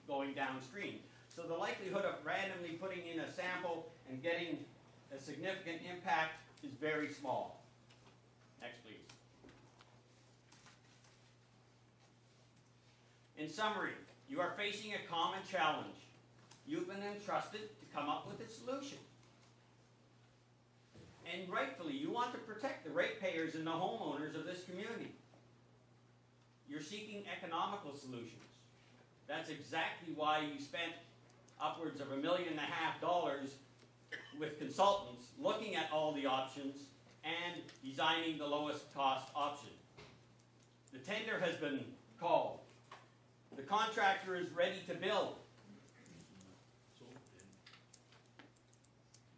going downstream. So the likelihood of randomly putting in a sample and getting a significant impact is very small. Next, please. In summary, you are facing a common challenge. You've been entrusted to come up with a solution. And rightfully, you want to protect the ratepayers and the homeowners of this community. You're seeking economical solutions. That's exactly why you spent upwards of $1.5 million with consultants looking at all the options and designing the lowest cost option. The tender has been called. The contractor is ready to build.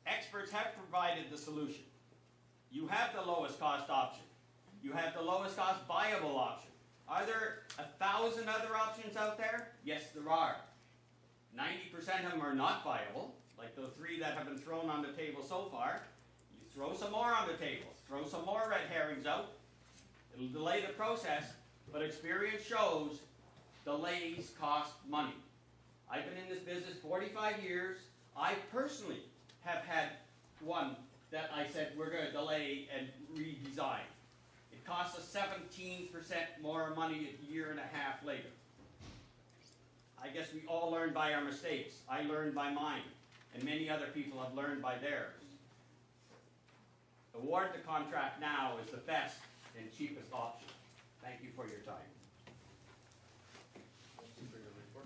Experts have provided the solution. You have the lowest cost option. You have the lowest cost viable option. Are there 1,000 other options out there? Yes, there are. 90% of them are not viable, like the 3 that have been thrown on the table so far. You throw some more on the table, throw some more red herrings out. It'll delay the process, but experience shows delays cost money. I've been in this business 45 years. I personally have had one that I said we're going to delay and redesign. It costs us 17% more money a year and a half later. I guess we all learn by our mistakes. I learned by mine, and many other people have learned by theirs. Award the contract now is the best and cheapest option. Thank you for your time. Thank you for your report.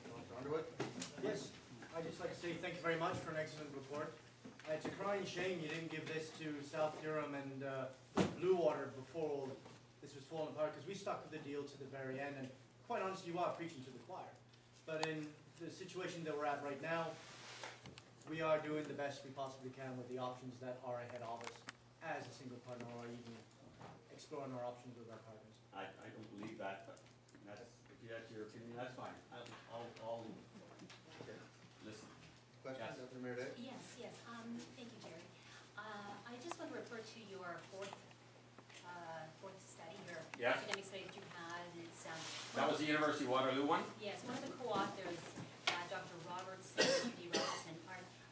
Dr. Underwood? Yes, I'd just like to say thank you very much for an excellent report. It's a crying shame you didn't give this to South Durham and Blue Water before all this was falling apart, because we stuck with the deal to the very end, and quite honestly, you are preaching to the choir. But in the situation that we're at right now, we are doing the best we possibly can with the options that are ahead of us as a single partner, or even exploring our options with our partners. I don't believe that, but if that's your opinion, that's fine. I'll listen. Question, Yes. Dr. Meredith? Yes, yes. Thank you, Jerry. I just want to refer to your fourth study, your Yes. academic study that you had. It's, That was the University of Waterloo one? yes, one of the co-authors, Dr. Robertson.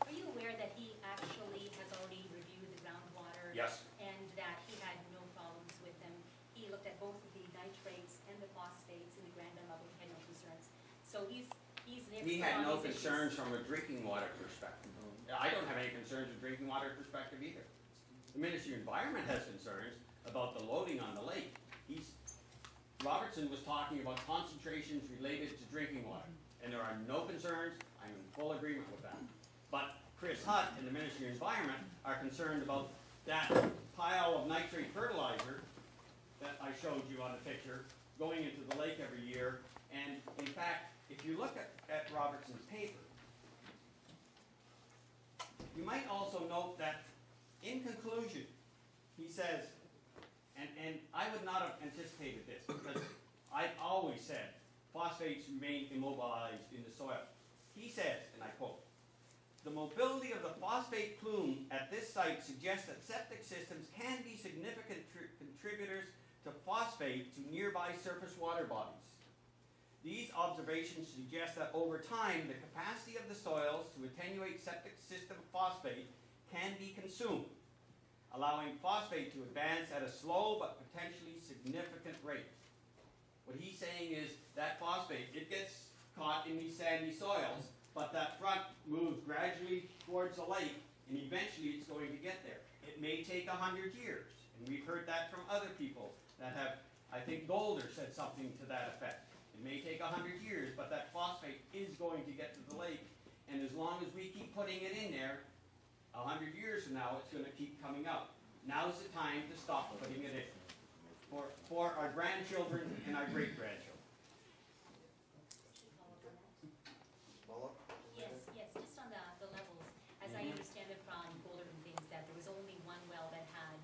Are you aware that he actually has already reviewed the groundwater? Yes. And that he had no problems with them? He looked at both the nitrates and the phosphates in the Grandin level. He had no concerns. So he's He had no concerns from a drinking water perspective. I don't have any concerns from a drinking water perspective either. The Ministry of Environment has concerns about the loading on the lake. Robertson was talking about concentrations related to drinking water, and there are no concerns. I'm in full agreement with that. But Chris Hutt and the Ministry of Environment are concerned about that pile of nitrate fertilizer that I showed you on the picture going into the lake every year. And in fact, if you look at Robertson's paper, you might also note that in conclusion, he says, and I would not have anticipated this, because I've always said phosphates remain immobilized in the soil. He says, and I quote, "The mobility of the phosphate plume at this site suggests that septic systems can be significant contributors to phosphate to nearby surface water bodies. These observations suggest that over time, the capacity of the soils to attenuate septic system phosphate can be consumed, allowing phosphate to advance at a slow but potentially significant rate." What he's saying is that phosphate, it gets caught in these sandy soils, but that front moves gradually towards the lake, and eventually it's going to get there. It may take 100 years, and we've heard that from other people that have, I think Golder said something to that effect. It may take 100 years, but that phosphate is going to get to the lake, and as long as we keep putting it in there, 100 years from now, it's going to keep coming out. Now's the time to stop putting it in for our grandchildren and our great-grandchildren. Follow-up? Yes, just on the levels, as I understand it from Golder and things, that there was only one well that had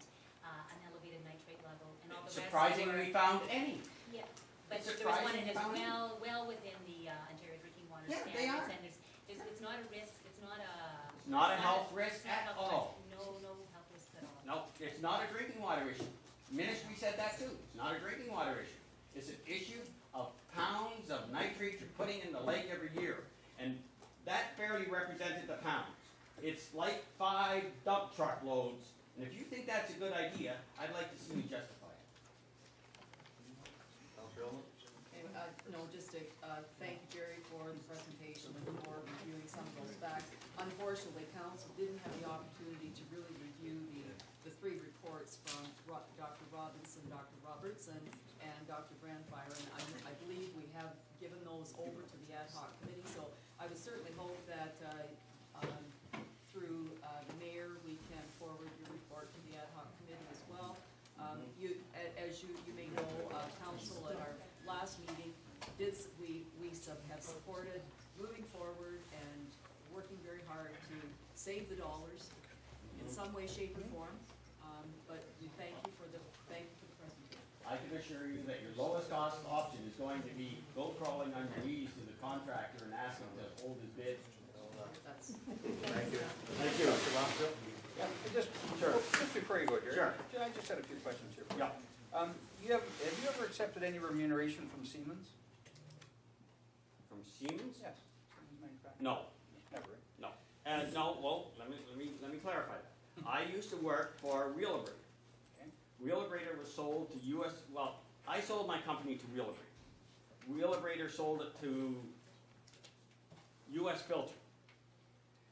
an elevated nitrate level, and all the rest Surprising were, we found any. Yeah, but It's there was one surprising that you is found well within the Ontario drinking water Yeah, standards, they are. and it's not a risk, it's not a... It's not a health risk it's not a at health all. risk. No health risk at all. No, it's not a drinking water issue. Ministry said that too. It's not a drinking water issue. It's an issue of pounds of nitrate putting in the lake every year, and that barely represented the pounds. It's like 5 dump truck loads, and if you think that's a good idea, I'd like to see you justify it. Councillor Elman? No, just to thank you, Jerry, for the presentation and for reviewing some of those facts. Unfortunately, council didn't have the opportunity to really review the 3 reports from Dr. Robinson, Dr. Robertson, and Dr. Brandfire, and I believe we have given those over to the ad hoc committee, so I would certainly hope that through the mayor, we can forward your report to the ad hoc committee as well. As you may know, council at our last meeting, we have supported moving forward and working very hard to save the dollars in some way, shape, or form. But we thank you for the presentation. I can assure you that your lowest cost option is going to be go crawling on your knees to the contractor and ask him to hold his bid. That's Thank you. Thank you. Councillor Lonsdale? Yeah, just before you go, Jerry. Sure. I just had a few questions here. Yeah. Have you ever accepted any remuneration from Siemens? From Siemens? Yes. Siemens manufacturing? No, Never. no. No, well, let me clarify that. I used to work for Wheelabrator. Okay. Wheelabrator was sold to US, well, I sold my company to Wheelabrator. Wheelabrator sold it to US Filter.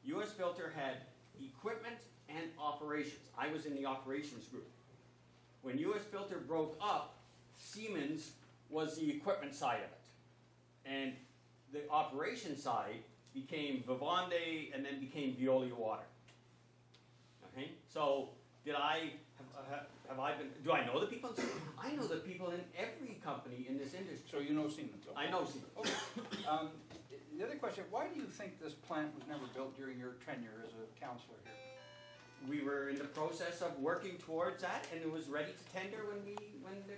US Filter had equipment and operations. I was in the operations group. When US Filter broke up, Siemens was the equipment side of it. And the operation side became Vivendi and then became Veolia Water. Okay, so did I, have I been, do I know the people in Siemens? I know the people in every company in this industry. So you know Siemens? Okay. I know Siemens. Okay. The other question, why do you think this plant was never built during your tenure as a councillor here? We were in the process of working towards that, and it was ready to tender when the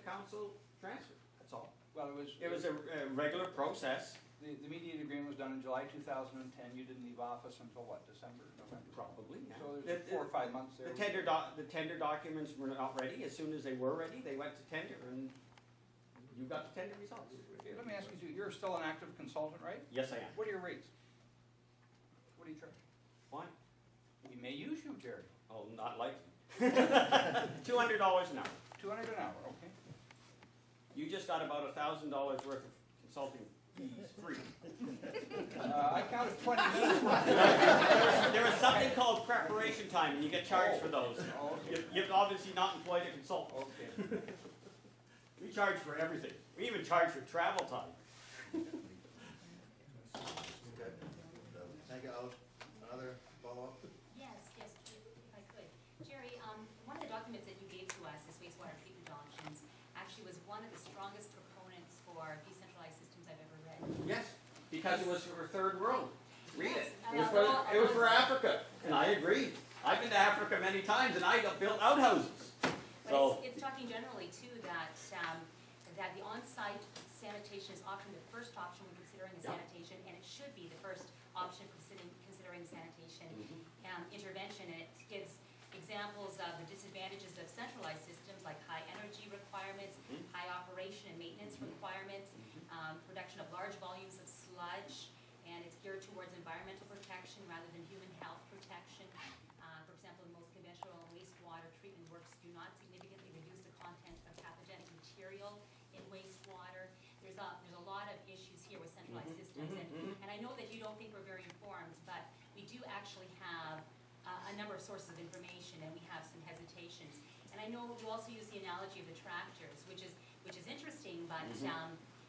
council transferred, that's all. Well, It was a regular process. The mediated agreement was done in July 2010. You didn't leave office until what, December, November? Probably, yeah. So there's 4 or 5 months there. The tender documents were not ready. As soon as they were ready, they went to tender, and you got the tender results. Okay, let me ask you, you're still an active consultant, right? Yes, I am. What are your rates? What do you charge? Why? We may use you, Jerry. Oh, not likely. $200 an hour. $200 an hour, okay. You just got about $1,000 worth of consulting fees free. I counted 20 minutes. There was something called preparation time, and you get charged for those. Okay. You've obviously not employed a consultant. Okay. We charge for everything. We even charge for travel time. Okay. Thank you, Alice. Another follow-up? Yes, if I could. Jerry, one of the documents that you gave to us, this wastewater treatment options, actually was one of the strongest proponents for decentralized systems I've ever read. Yes, because it was for third world. Read it. Yes, It was for Africa, and I agree. I've been to Africa many times, and I built outhouses. So, But it's talking generally too that that the on-site sanitation is often the first option when considering the Yeah. sanitation, and it should be the first option considering sanitation intervention. And it gives examples of the disadvantages of centralized systems like high energy requirements, high operation and maintenance requirements, production of large volumes of sludge, and it's geared towards environmental protection rather than human health protection. For example, most conventional wastewater treatment works do not significantly reduce the content of pathogenic material in wastewater. There's a lot of issues here with centralized systems, and I know that you don't think we're very informed, but we do actually have a number of sources of information, and we have some hesitations. And I know you also use the analogy of the tractors, which is interesting, but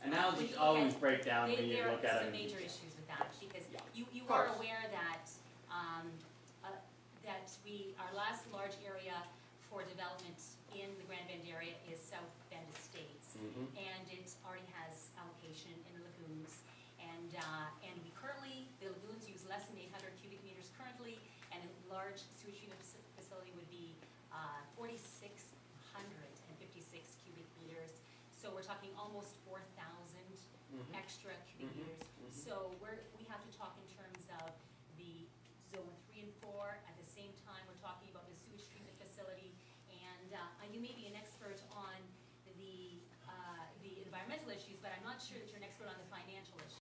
analogies when you always look break down when you there look are at some it. major issues with that, because Yeah. you Of are course. aware that our last large area for development in the Grand Bend area is South Bend Estates, and it already has allocation in the lagoons, and we currently, the lagoons use less than 800 cubic meters currently, and a large sewage treatment facility would be 4,656 cubic meters. So we're talking almost 4,000 extra cubic meters. So we have to talk in terms of the zone 3 and 4. At the same time, we're talking about the sewage treatment facility, and you may be an expert on the environmental issues, but I'm not sure that you're an expert on the